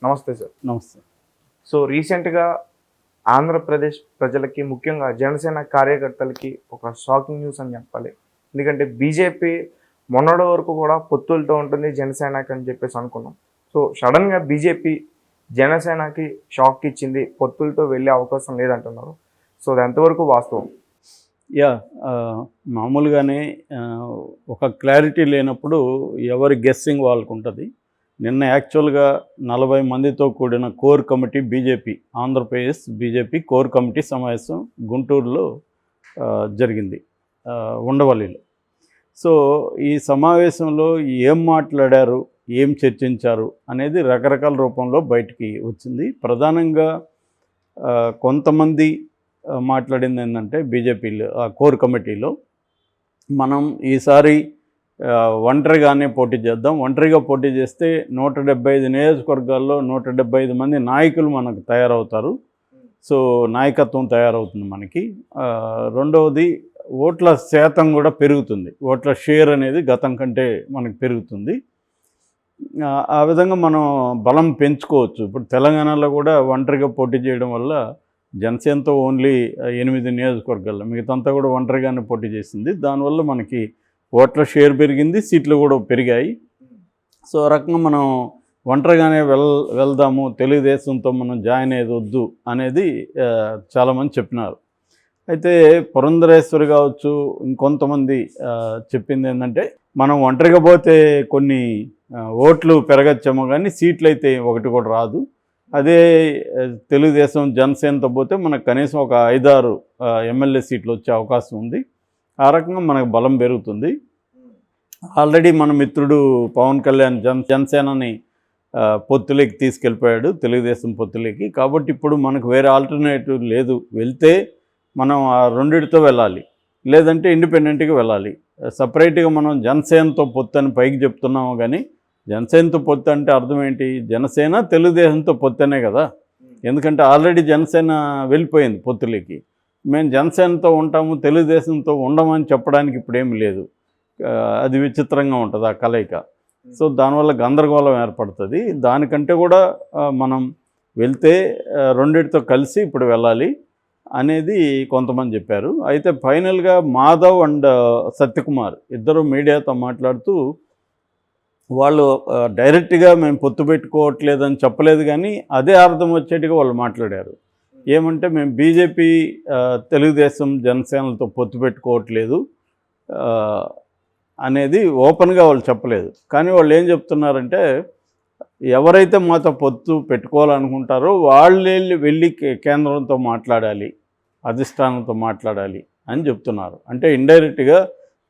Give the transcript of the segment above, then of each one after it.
నమస్తే సార్. నమస్తే. సో రీసెంట్‌గా ఆంధ్రప్రదేశ్ ప్రజలకి, ముఖ్యంగా జనసేన కార్యకర్తలకి ఒక షాకింగ్ న్యూస్ అని చెప్పాలి. ఎందుకంటే బీజేపీ మొన్నటి వరకు కూడా పొత్తులతో ఉంటుంది జనసేనకి అని చెప్పేసి అనుకున్నాం. సో సడన్‌గా బీజేపీ జనసేనకి షాక్ ఇచ్చింది. పొత్తులతో వెళ్ళే అవకాశం లేదంటున్నారు. సో అది ఎంతవరకు వాస్తవం? మామూలుగానే ఒక క్లారిటీ లేనప్పుడు ఎవరి గెస్సింగ్ వాళ్ళకుంటుంది. నిన్న యాక్చువల్గా 40 మందితో కూడిన core committee BJP, Andhra Pradesh BJP core committee సమావేశం గుంటూరులో జరిగింది, ఉండవల్లిలో. సో ఈ సమావేశంలో ఏం మాట్లాడారు, ఏం చర్చించారు అనేది రకరకాల రూపంలో బయటికి వచ్చింది. ప్రధానంగా కొంతమంది మాట్లాడింది ఏంటంటే, బీజేపీలో కోర్ కమిటీలో మనం ఈసారి ఒంటరిగానే పోటీ చేద్దాం, ఒంటరిగా పోటీ చేస్తే 175 నియోజకవర్గాల్లో 175 మంది నాయకులు మనకు తయారవుతారు. సో నాయకత్వం తయారవుతుంది మనకి. రెండవది ఓట్ల శాతం కూడా పెరుగుతుంది, ఓట్ల షేర్ అనేది గతం కంటే మనకు పెరుగుతుంది. ఆ విధంగా మనం బలం పెంచుకోవచ్చు. ఇప్పుడు తెలంగాణలో కూడా ఒంటరిగా పోటీ చేయడం వల్ల జనసేనతో ఓన్లీ 8 నియోజకవర్గాల్లో, మిగతాంతా కూడా ఒంటరిగానే పోటీ చేసింది. దానివల్ల మనకి ఓట్ల షేర్ పెరిగింది, సీట్లు కూడా పెరిగాయి. సో ఆ రకంగా మనం ఒంటరిగానే వెళ్దాము, తెలుగుదేశంతో మనం జాయిన్ అయ్యేది వద్దు అనేది చాలామంది చెప్పినారు. అయితే పురంధరేశ్వరి కావచ్చు, ఇంకొంతమంది చెప్పింది ఏంటంటే, మనం ఒంటరిగా పోతే కొన్ని ఓట్లు పెరగచ్చేమో కానీ సీట్లు అయితే ఒకటి కూడా రాదు. అదే తెలుగుదేశం జనసేనతో పోతే మనకు కనీసం ఒక 5-6 ఎమ్మెల్యే సీట్లు వచ్చే అవకాశం ఉంది. ఆ రకంగా మనకు బలం పెరుగుతుంది. ఆల్రెడీ మన మిత్రుడు పవన్ కళ్యాణ్ జనసేనని పొత్తులోకి తీసుకెళ్ళిపోయాడు, తెలుగుదేశం పొత్తులోకి. కాబట్టి ఇప్పుడు మనకు వేరే ఆల్టర్నేటివ్ లేదు. వెళ్తే మనం ఆ రెండిటితో వెళ్ళాలి, లేదంటే ఇండిపెండెంట్గా వెళ్ళాలి. సపరేట్గా మనం జనసేనతో పొత్తు అని పైకి చెప్తున్నాము, కానీ జనసేనతో పొత్తు అంటే అర్థం ఏంటి? జనసేన తెలుగుదేశంతో పొత్తనే కదా. ఎందుకంటే ఆల్రెడీ జనసేన వెళ్ళిపోయింది పొత్తులకి. మేము జనసేనతో ఉంటాము, తెలుగుదేశంతో ఉండమని చెప్పడానికి ఇప్పుడేమి లేదు. అది విచిత్రంగా ఉంటుంది ఆ కలయిక. సో దానివల్ల గందరగోళం ఏర్పడుతుంది. దానికంటే కూడా మనం వెళ్తే రెండిటితో కలిసి ఇప్పుడు వెళ్ళాలి అనేది కొంతమంది చెప్పారు. అయితే ఫైనల్గా మాధవ్ అండ్ సత్యకుమార్ ఇద్దరు మీడియాతో మాట్లాడుతూ, వాళ్ళు డైరెక్ట్గా మేము పొత్తు పెట్టుకోవట్లేదని చెప్పలేదు, కానీ అదే అర్థం వచ్చేట్టుగా వాళ్ళు మాట్లాడారు. ఏమంటే, మేము బీజేపీ తెలుగుదేశం జనసేనలతో పొత్తు పెట్టుకోవట్లేదు అనేది ఓపెన్గా వాళ్ళు చెప్పలేదు. కానీ వాళ్ళు ఏం చెప్తున్నారంటే, ఎవరైతే మాతో పొత్తు పెట్టుకోవాలనుకుంటారో వాళ్ళు వెళ్ళి కేంద్రంతో మాట్లాడాలి, అధిష్టానంతో మాట్లాడాలి అని చెప్తున్నారు. అంటే ఇండైరెక్ట్గా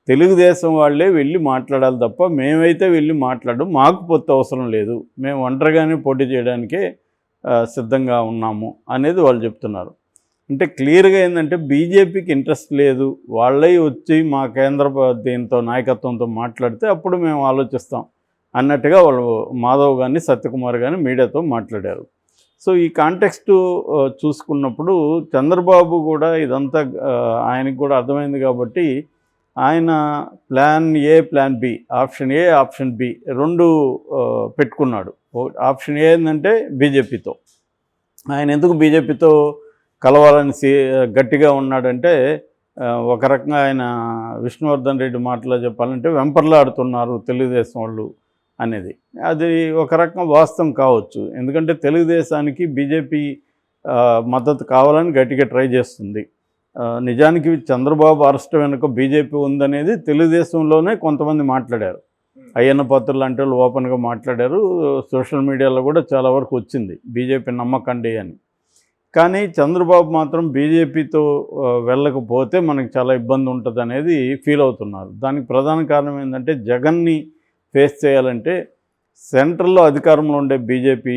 తెలుగుదేశం వాళ్ళే వెళ్ళి మాట్లాడాలి తప్ప మేమైతే వెళ్ళి మాట్లాడడం, మాకు పొత్తు అవసరం లేదు, మేము ఒంటరిగానే పోటీ చేయడానికే సిద్ధంగా ఉన్నాము అనేది వాళ్ళు చెప్తున్నారు. అంటే క్లియర్గా ఏంటంటే, బీజేపీకి ఇంట్రెస్ట్ లేదు, వాళ్ళే వచ్చి మా కేంద్ర దీంతో నాయకత్వంతో మాట్లాడితే అప్పుడు మేము ఆలోచిస్తాం అన్నట్టుగా వాళ్ళు మాధవ్ కానీ సత్యకుమార్ కానీ మీడియాతో మాట్లాడారు. సో ఈ కాంటెక్స్ట్ చూసుకున్నప్పుడు చంద్రబాబు కూడా ఇదంతా ఆయనకు కూడా అర్థమైంది కాబట్టి ఆయన plan A, plan B, option A, option B రెండు పెట్టుకున్నాడు. ఆప్షన్ ఏ ఏంటంటే బీజేపీతో. ఆయన ఎందుకు బీజేపీతో కలవాలని గట్టిగా ఉన్నాడంటే, ఒక రకంగా ఆయన విష్ణువర్ధన్ రెడ్డి మాటలో చెప్పాలంటే వెంపర్లాడుతున్నారు తెలుగుదేశం వాళ్ళు అనేది. అది ఒక రకంగా వాస్తవం కావచ్చు. ఎందుకంటే తెలుగుదేశానికి బీజేపీ మద్దతు కావాలని గట్టిగా ట్రై చేస్తుంది. నిజానికి చంద్రబాబు అరెస్ట్ వెనుక బీజేపీ ఉందనేది తెలుగుదేశంలోనే కొంతమంది మాట్లాడారు. అయ్యన్న పాత్రులు లాంటి వాళ్ళు ఓపెన్గా మాట్లాడారు. సోషల్ మీడియాలో కూడా చాలా వరకు వచ్చింది బీజేపీ నమ్మకండి అని. కానీ చంద్రబాబు మాత్రం బీజేపీతో వెళ్ళకపోతే మనకి చాలా ఇబ్బంది ఉంటుంది అనేది ఫీల్ అవుతున్నారు. దానికి ప్రధాన కారణం ఏంటంటే, జగన్ని ఫేస్ చేయాలంటే సెంట్రల్లో అధికారంలో ఉండే బీజేపీ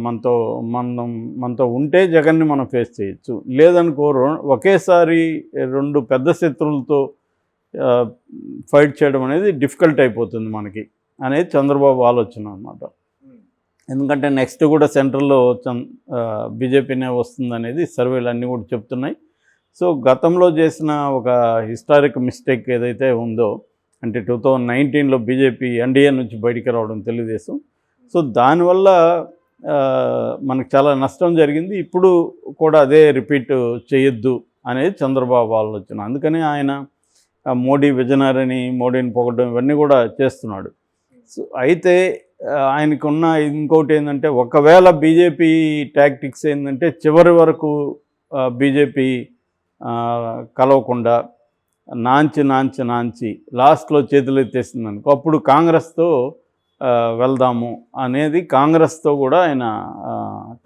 మనతో ఉంటే జగన్ని మనం ఫేస్ చేయొచ్చు. లేదనుకో ఒకేసారి 2 పెద్ద శత్రువులతో ఫైట్ చేయడం అనేది డిఫికల్ట్ అయిపోతుంది మనకి అనేది చంద్రబాబు ఆలోచన అన్నమాట. ఎందుకంటే నెక్స్ట్ కూడా సెంట్రల్లో బీజేపీనే వస్తుందనేది సర్వేలు అన్నీ కూడా చెప్తున్నాయి. సో గతంలో చేసిన ఒక హిస్టారిక్ మిస్టేక్ ఏదైతే ఉందో, అంటే 2019లో బీజేపీ ఎన్డీఏ నుంచి బయటికి రావడం తెలుగుదేశం, సో దానివల్ల మనకు చాలా నష్టం జరిగింది. ఇప్పుడు కూడా అదే రిపీట్ చేయొద్దు అనేది చంద్రబాబు ఆలోచన. అందుకని ఆయన మోడీ విజనరీని, మోడీని పొగడడం ఇవన్నీ కూడా చేస్తున్నాడు. సో అయితే ఆయనకున్న ఇంకోటి ఏంటంటే, ఒకవేళ బీజేపీ టాక్టిక్స్ ఏంటంటే చివరి వరకు బీజేపీ కలవకుండా నాంచి లాస్ట్లో చేతులు ఎత్తేసింది అనుకో, అప్పుడు కాంగ్రెస్తో వెళ్దాము అనేది కాంగ్రెస్తో కూడా ఆయన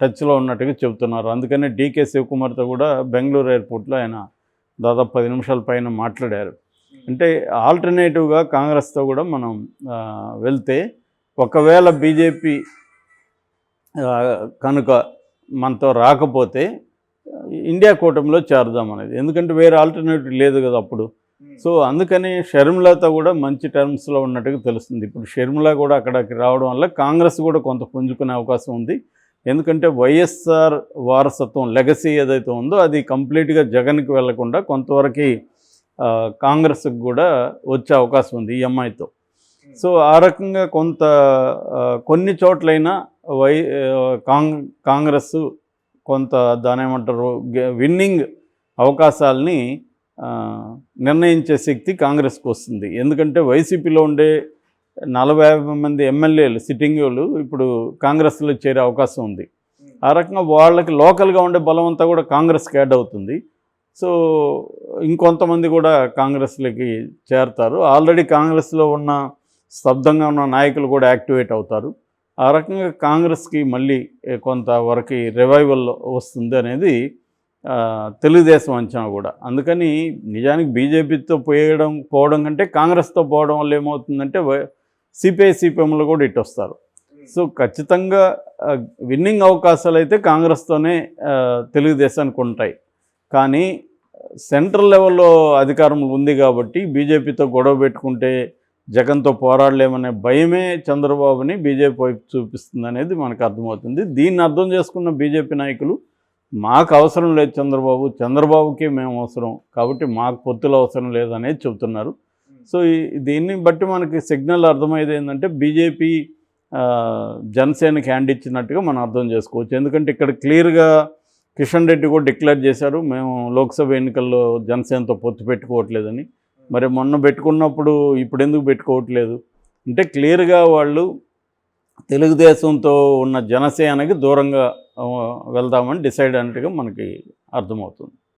టచ్లో ఉన్నట్టుగా చెబుతున్నారు. అందుకనే డీకే శివకుమార్తో కూడా బెంగళూరు ఎయిర్పోర్ట్లో ఆయన దాదాపు 10 నిమిషాల పైన మాట్లాడారు. అంటే ఆల్టర్నేటివ్గా కాంగ్రెస్తో కూడా మనం వెళ్తే, ఒకవేళ బీజేపీ కనుక మనతో రాకపోతే ఇండియా కూటమిలో చేరదామనేది. ఎందుకంటే వేరే ఆల్టర్నేటివ్ లేదు కదా అప్పుడు. సో అందుకని షర్మిలతో కూడా మంచి టర్మ్స్లో ఉన్నట్టుగా తెలుస్తుంది. ఇప్పుడు షర్మిల కూడా అక్కడికి రావడం వల్ల కాంగ్రెస్ కూడా కొంత పుంజుకునే అవకాశం ఉంది. ఎందుకంటే వైఎస్ఆర్ వారసత్వం లెగసీ ఏదైతే ఉందో అది కంప్లీట్గా జగన్కి వెళ్లకుండా కొంతవరకు కాంగ్రెస్కి కూడా వచ్చే అవకాశం ఉంది ఈ అమ్మాయితో. సో ఆ రకంగా కొన్ని చోట్లైనా కాంగ్రెస్ కొంత దాని ఏమంటారు విన్నింగ్ అవకాశాలని నిర్ణయించే శక్తి కాంగ్రెస్కి వస్తుంది. ఎందుకంటే వైసీపీలో ఉండే 40-50 మంది ఎమ్మెల్యేలు సిట్టింగులు ఇప్పుడు కాంగ్రెస్లో చేరే అవకాశం ఉంది. ఆ రకంగా వాళ్ళకి లోకల్గా ఉండే బలం అంతా కూడా కాంగ్రెస్కి యాడ్ అవుతుంది. సో ఇంకొంతమంది కూడా కాంగ్రెస్లోకి చేరతారు. ఆల్రెడీ కాంగ్రెస్లో ఉన్న స్తబ్దంగా ఉన్న నాయకులు కూడా యాక్టివేట్ అవుతారు. ఆ రకంగా కాంగ్రెస్కి మళ్ళీ కొంతవరకు రివైవల్ వస్తుంది అనేది తెలుగుదేశం అంచనా కూడా. అందుకని నిజానికి బీజేపీతో పోవడం కంటే కాంగ్రెస్తో పోవడం వల్ల ఏమవుతుందంటే సిపిఐ సిపిఎంలు కూడా ఇటు వస్తారు. సో ఖచ్చితంగా విన్నింగ్ అవకాశాలు అయితే కాంగ్రెస్తోనే తెలుగుదేశానికి ఉంటాయి. కానీ సెంట్రల్ లెవెల్లో అధికారం ఉంది కాబట్టి బీజేపీతో గొడవ పెట్టుకుంటే జగన్తో పోరాడలేమనే భయమే చంద్రబాబుని బీజేపీ వైపు చూపిస్తుంది అనేది మనకు అర్థమవుతుంది. దీన్ని అర్థం చేసుకున్న బీజేపీ నాయకులు మాకు అవసరం లేదు చంద్రబాబుకి మేము అవసరం కాబట్టి మాకు పొత్తులు అవసరం లేదు అనేది చెబుతున్నారు. సో దీన్ని బట్టి మనకి సిగ్నల్ అర్థమయ్యేది ఏంటంటే బీజేపీ జనసేనకి హ్యాండ్ ఇచ్చినట్టుగా మనం అర్థం చేసుకోవచ్చు. ఎందుకంటే ఇక్కడ క్లియర్గా కిషన్ రెడ్డి కూడా డిక్లేర్ చేశారు, మేము లోక్సభ ఎన్నికల్లో జనసేనతో పొత్తు పెట్టుకోవట్లేదని. మరి మొన్న పెట్టుకున్నప్పుడు ఇప్పుడు ఎందుకు పెట్టుకోవట్లేదు అంటే క్లియర్గా వాళ్ళు తెలుగుదేశంతో ఉన్న జనసేనకి దూరంగా వెళ్దామని డిసైడ్ అన్నట్టుగా మనకి అర్థమవుతుంది.